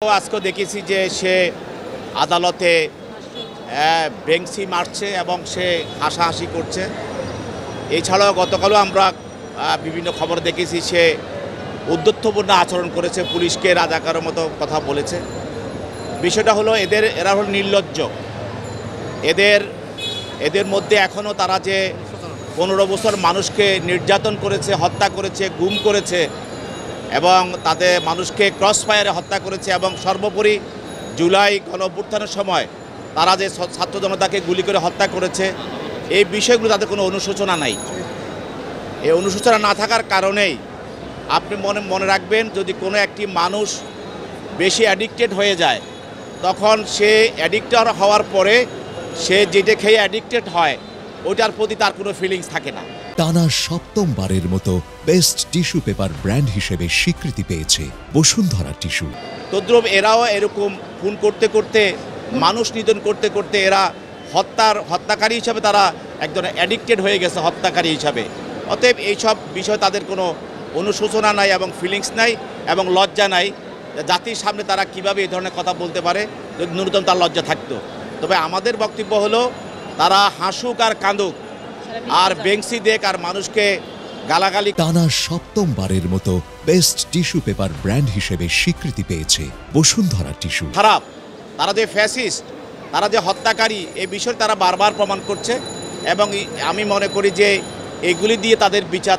আজকে দেখেছি যে সে আদালতে বেঞ্চি মারছে এবং সে হাসাহাসি করছে। এছাড়াও গতকালও আমরা বিভিন্ন খবর দেখেছি সে উদ্ধত্যপূর্ণ আচরণ করেছে, পুলিশকে রাজাকারের মতো কথা বলেছে। বিষয়টা হলো এরা হলো নির্লজ্জ। এদের মধ্যে এখনও তারা যে 15 বছর মানুষকে নির্যাতন করেছে, হত্যা করেছে, গুম করেছে এবং তাদের মানুষকে ক্রস ফায়ারে হত্যা করেছে এবং সর্বোপরি জুলাই গণঅভ্যুত্থানের সময় তারা যে ছাত্র জনতাকে গুলি করে হত্যা করেছে, এই বিষয়গুলো তাদের কোনো অনুশোচনা নাই। এই অনুশোচনা না থাকার কারণেই আপনি মনে রাখবেন, যদি কোনো একটি মানুষ বেশি অ্যাডিক্টেড হয়ে যায় তখন সে অ্যাডিক্টেড হওয়ার পরে সে যেটা খেয়ে অ্যাডিক্টেড হয় ওইটার প্রতি তার কোনো ফিলিংস থাকে না। টানা সপ্তমবারের মতো বেস্ট টিস্যু পেপার ব্র্যান্ড হিসেবে স্বীকৃতি পেয়েছে বসুন্ধরা টিস্যু। তদ্রুপ এরাও এরকম খুন করতে করতে, মানুষ নিধন করতে করতে এরা হত্যাকারী হিসাবে তারা একজন অ্যাডিক্টেড হয়ে গেছে, হত্যাকারী হিসাবে। অতএব এইসব বিষয় তাদের কোনো অনুশোচনা নাই এবং ফিলিংস নাই এবং লজ্জা নাই। জাতির সামনে তারা কিভাবে এই ধরনের কথা বলতে পারে, যদি ন্যূনতম তার লজ্জা থাকতো। তবে আমাদের বক্তব্য হলো তারা হাসুক আর কাঁদুক আর বেঞ্চি দেখ আর মানুষকে গালাগালি। টানা সপ্তমবারের মতো বেস্ট টিস্যু পেপার ব্র্যান্ড হিসেবে স্বীকৃতি পেয়েছে বসুন্ধরা টিস্যু। খারাপ, তারা যে ফ্যাসিস্ট, তারা যে হত্যাকারী, এই বিষয় তারা বারবার প্রমাণ করছে এবং আমি মনে করি যে এগুলি দিয়ে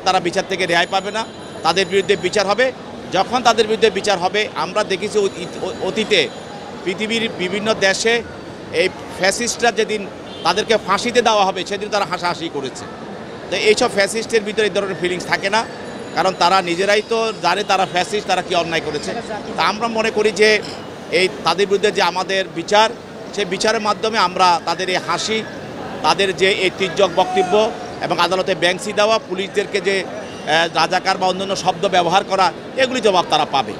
তারা বিচার থেকে রেহাই পাবে না। তাদের বিরুদ্ধে বিচার হবে। যখন তাদের বিরুদ্ধে বিচার হবে, আমরা দেখেছি অতীতে পৃথিবীর বিভিন্ন দেশে এই ফ্যাসিস্টরা যেদিন তাদেরকে ফাঁসিতে দেওয়া হবে সেদিন তারা হাসাহাসি করেছে। তো এইসব ফ্যাসিস্টের ভিতরে এই ধরনের ফিলিংস থাকে না, কারণ তারা নিজেরাই তো জানে তারা ফ্যাসিস্ট, তারা কি অন্যায় করেছে। তা আমরা মনে করি যে তাদের বিরুদ্ধে যে আমাদের বিচার, সেই বিচারের মাধ্যমে আমরা তাদের এই হাসি, তাদের যে এই তির্যক বক্তব্য এবং আদালতে বেঞ্চি দেওয়া, পুলিশদেরকে যে রাজাকার বা অন্যান্য শব্দ ব্যবহার করা, এগুলি জবাব তারা পাবে।